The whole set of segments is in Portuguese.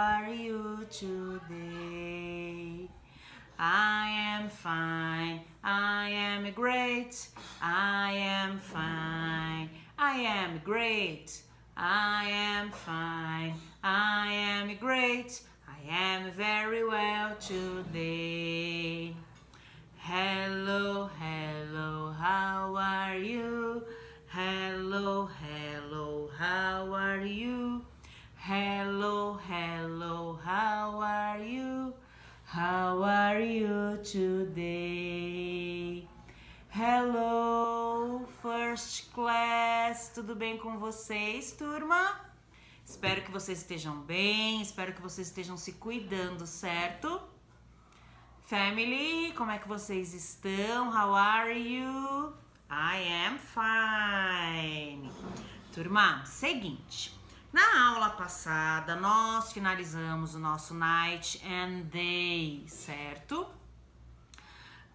are you today? I am fine, I am great, I am fine, I am great, I am fine, I am great, I am very well today. Hello, hello, how are you? Hello, hello, how are you? Hello, hello, how are you? How are you today? Hello, first class, tudo bem com vocês, turma? Espero que vocês estejam bem, espero que vocês estejam se cuidando, certo? Family, como é que vocês estão? How are you? I am fine. Turma, seguinte. Na aula passada, nós finalizamos o nosso Night and Day, certo?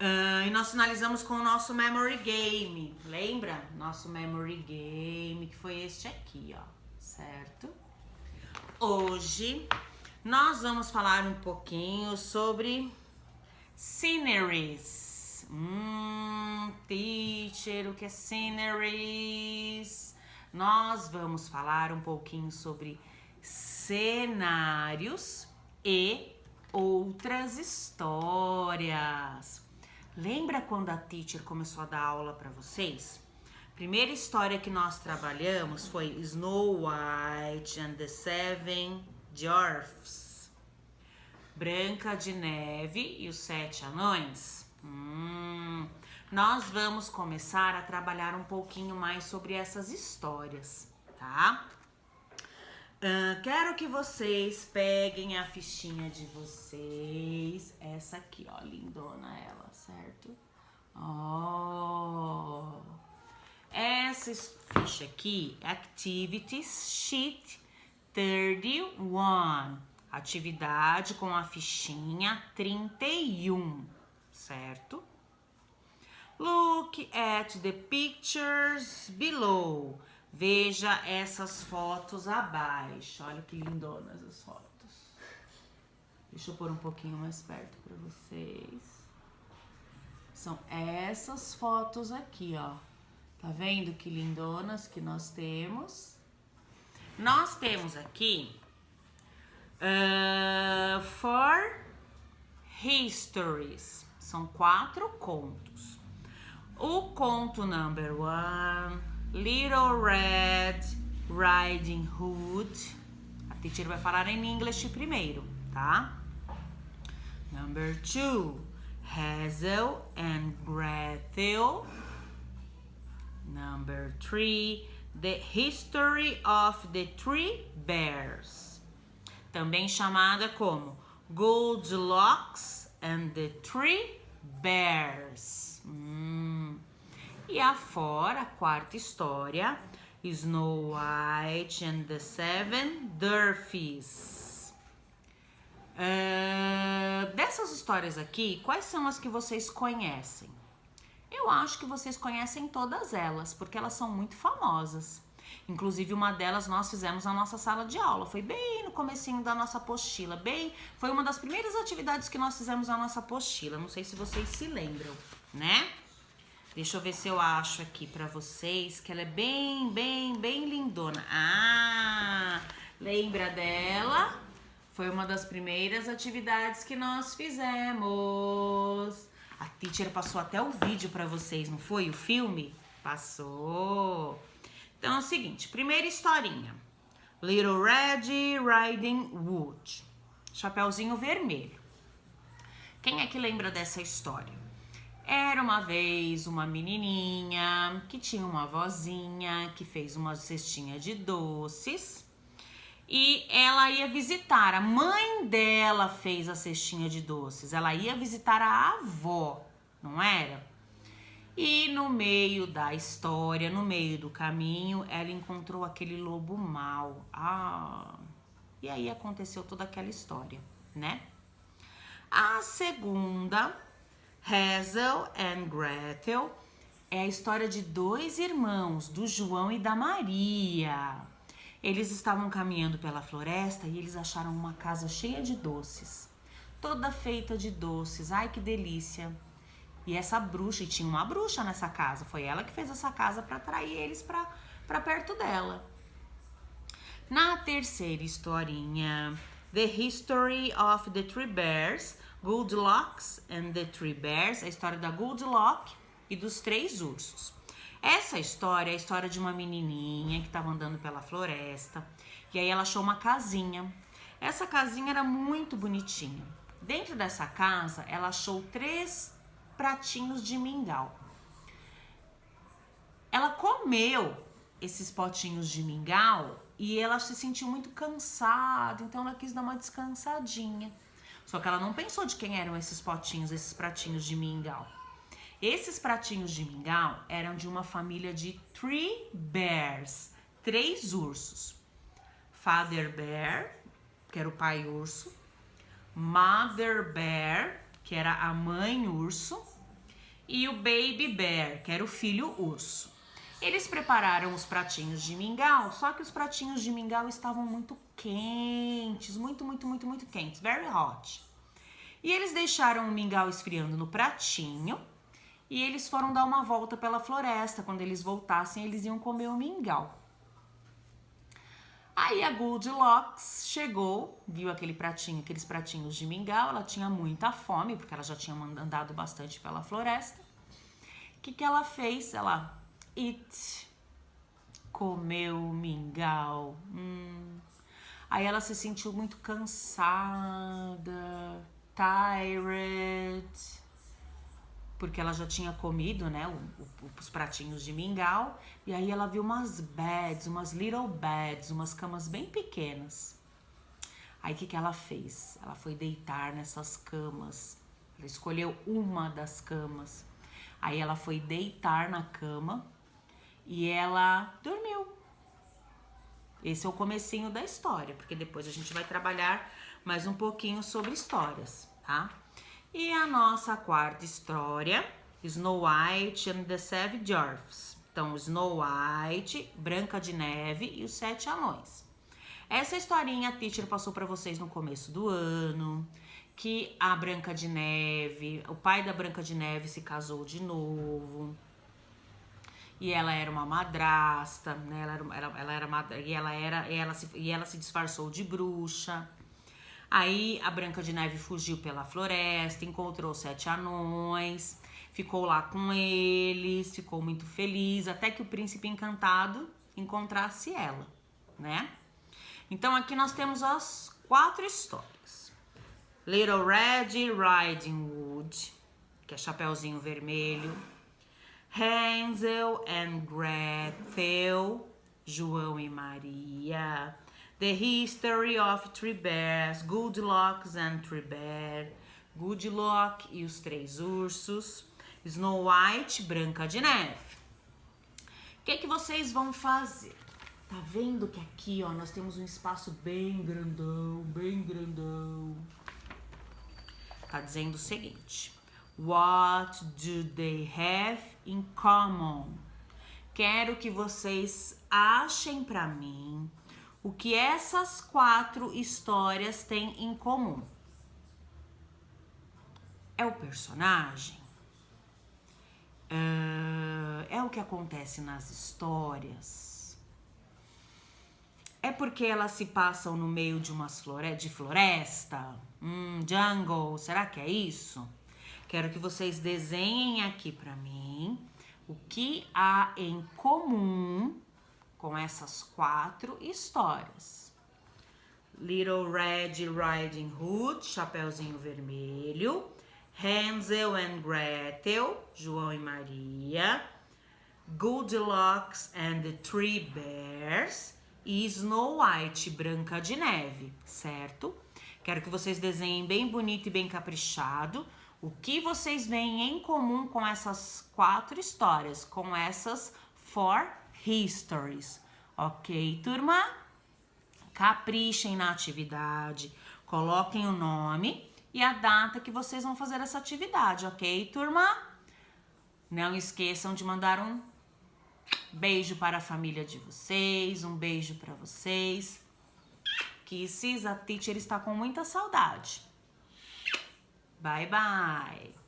E nós finalizamos com o nosso Memory Game, lembra? Nosso Memory Game, que foi este aqui, ó, certo? Hoje, nós vamos falar um pouquinho sobre sceneries. Teacher, o que é sceneries? Nós vamos falar um pouquinho sobre cenários e outras histórias. Lembra quando a teacher começou a dar aula para vocês? Primeira história que nós trabalhamos foi Snow White and the Seven Dwarfs. Branca de Neve e os Sete Anões. Nós vamos começar a trabalhar um pouquinho mais sobre essas histórias, tá? Quero que vocês peguem a fichinha de vocês. Essa aqui, ó, lindona ela, certo? Ó, essa ficha aqui, Activities Sheet 31. Atividade com a fichinha 31, certo? Look at the pictures below. Veja essas fotos abaixo. Olha que lindonas as fotos. Deixa eu pôr um pouquinho mais perto para vocês. São essas fotos aqui, ó. Tá vendo que lindonas que nós temos? Nós temos aqui four histories. São 4 contos. O conto number 1, Little Red Riding Hood. A teacher vai falar em inglês primeiro, tá? Number 2, Hazel and Gretel. Number 3, The History of the Three Bears. Também chamada como Goldilocks and the Three Bears. E afora, a quarta história, Snow White and the Seven Dwarfs. Dessas histórias aqui, quais são as que vocês conhecem? Eu acho que vocês conhecem todas elas, porque elas são muito famosas. Inclusive, uma delas nós fizemos na nossa sala de aula. Foi bem no comecinho da nossa apostila. Foi uma das primeiras atividades que nós fizemos na nossa apostila. Não sei se vocês se lembram, né? Deixa eu ver se eu acho aqui pra vocês, que ela é bem lindona. Lembra dela? Foi uma das primeiras atividades que nós fizemos. A teacher passou até o vídeo pra vocês, não foi? O filme? Passou. Então é o seguinte, primeira historinha. Little Red Riding Hood. Chapeuzinho Vermelho. Quem é que lembra dessa história? Era uma vez uma menininha que tinha uma vozinha que fez uma cestinha de doces e ela ia visitar. A mãe dela fez a cestinha de doces. Ela ia visitar a avó, não era? E no meio da história, no meio do caminho, ela encontrou aquele lobo mau. E aí aconteceu toda aquela história, né? A segunda, Hazel and Gretel, é a história de 2 irmãos, do João e da Maria. Eles estavam caminhando pela floresta e eles acharam uma casa cheia de doces. Toda feita de doces. Ai, que delícia. E essa bruxa, e tinha uma bruxa nessa casa. Foi ela que fez essa casa para atrair eles para perto dela. Na terceira historinha, The History of the Three Bears, Goldilocks and the Three Bears, a história da Goldilocks e dos três ursos. Essa história é a história de uma menininha que estava andando pela floresta e aí ela achou uma casinha. Essa casinha era muito bonitinha. Dentro dessa casa, ela achou 3 pratinhos de mingau. Ela comeu esses potinhos de mingau e ela se sentiu muito cansada, então ela quis dar uma descansadinha. Só que ela não pensou de quem eram esses potinhos, esses pratinhos de mingau. Esses pratinhos de mingau eram de uma família de 3 bears, 3 ursos. Father Bear, que era o pai urso. Mother Bear, que era a mãe urso. E o Baby Bear, que era o filho urso. Eles prepararam os pratinhos de mingau, só que os pratinhos de mingau estavam muito quentes, muito quentes, very hot. E eles deixaram o mingau esfriando no pratinho e eles foram dar uma volta pela floresta. Quando eles voltassem, eles iam comer o mingau. Aí a Goldilocks chegou, viu aqueles pratinhos de mingau, ela tinha muita fome, porque ela já tinha andado bastante pela floresta. O que ela fez? Ela comeu mingau. Aí ela se sentiu muito cansada, tired, porque ela já tinha comido, né, os pratinhos de mingau. E aí ela viu umas beds, umas little beds, umas camas bem pequenas. Aí o que ela fez? Ela foi deitar nessas camas. Ela escolheu uma das camas. Aí ela foi deitar na cama e ela dormiu. Esse é o comecinho da história, porque depois a gente vai trabalhar mais um pouquinho sobre histórias, tá? E a nossa quarta história, Snow White and the Seven Dwarfs. Então, Snow White, Branca de Neve e os 7 Anões. Essa historinha a teacher passou para vocês no começo do ano, que a Branca de Neve, o pai da Branca de Neve se casou de novo. E ela era uma madrasta, né? Ela se disfarçou de bruxa. Aí a Branca de Neve fugiu pela floresta, encontrou 7 anões, ficou lá com eles, ficou muito feliz, até que o príncipe encantado encontrasse ela, né? Então aqui nós temos as 4 histórias. Little Red Riding Hood, que é Chapeuzinho Vermelho. Hansel and Gretel, João e Maria. The History of Three Bears, Goldilocks and Three Bears, Goldilocks e os 3 ursos, Snow White, Branca de Neve. O que vocês vão fazer? Tá vendo que aqui, ó, nós temos um espaço bem grandão, bem grandão. Tá dizendo o seguinte: What do they have in common? Quero que vocês achem pra mim o que essas 4 histórias têm em comum. É o personagem? É o que acontece nas histórias? É porque elas se passam no meio de de floresta? Jungle, será que é isso? Quero que vocês desenhem aqui pra mim o que há em comum com essas 4 histórias. Little Red Riding Hood, Chapeuzinho Vermelho. Hansel and Gretel, João e Maria. Goldilocks and the Three Bears. E Snow White, Branca de Neve, certo? Quero que vocês desenhem bem bonito e bem caprichado o que vocês veem em comum com essas 4 histórias, com essas 4 histories. Ok, turma? Caprichem na atividade, coloquem o nome e a data que vocês vão fazer essa atividade, ok, turma? Não esqueçam de mandar um Beijo para a família de vocês, um beijo para vocês. Kisses, a teacher está com muita saudade. Bye, bye.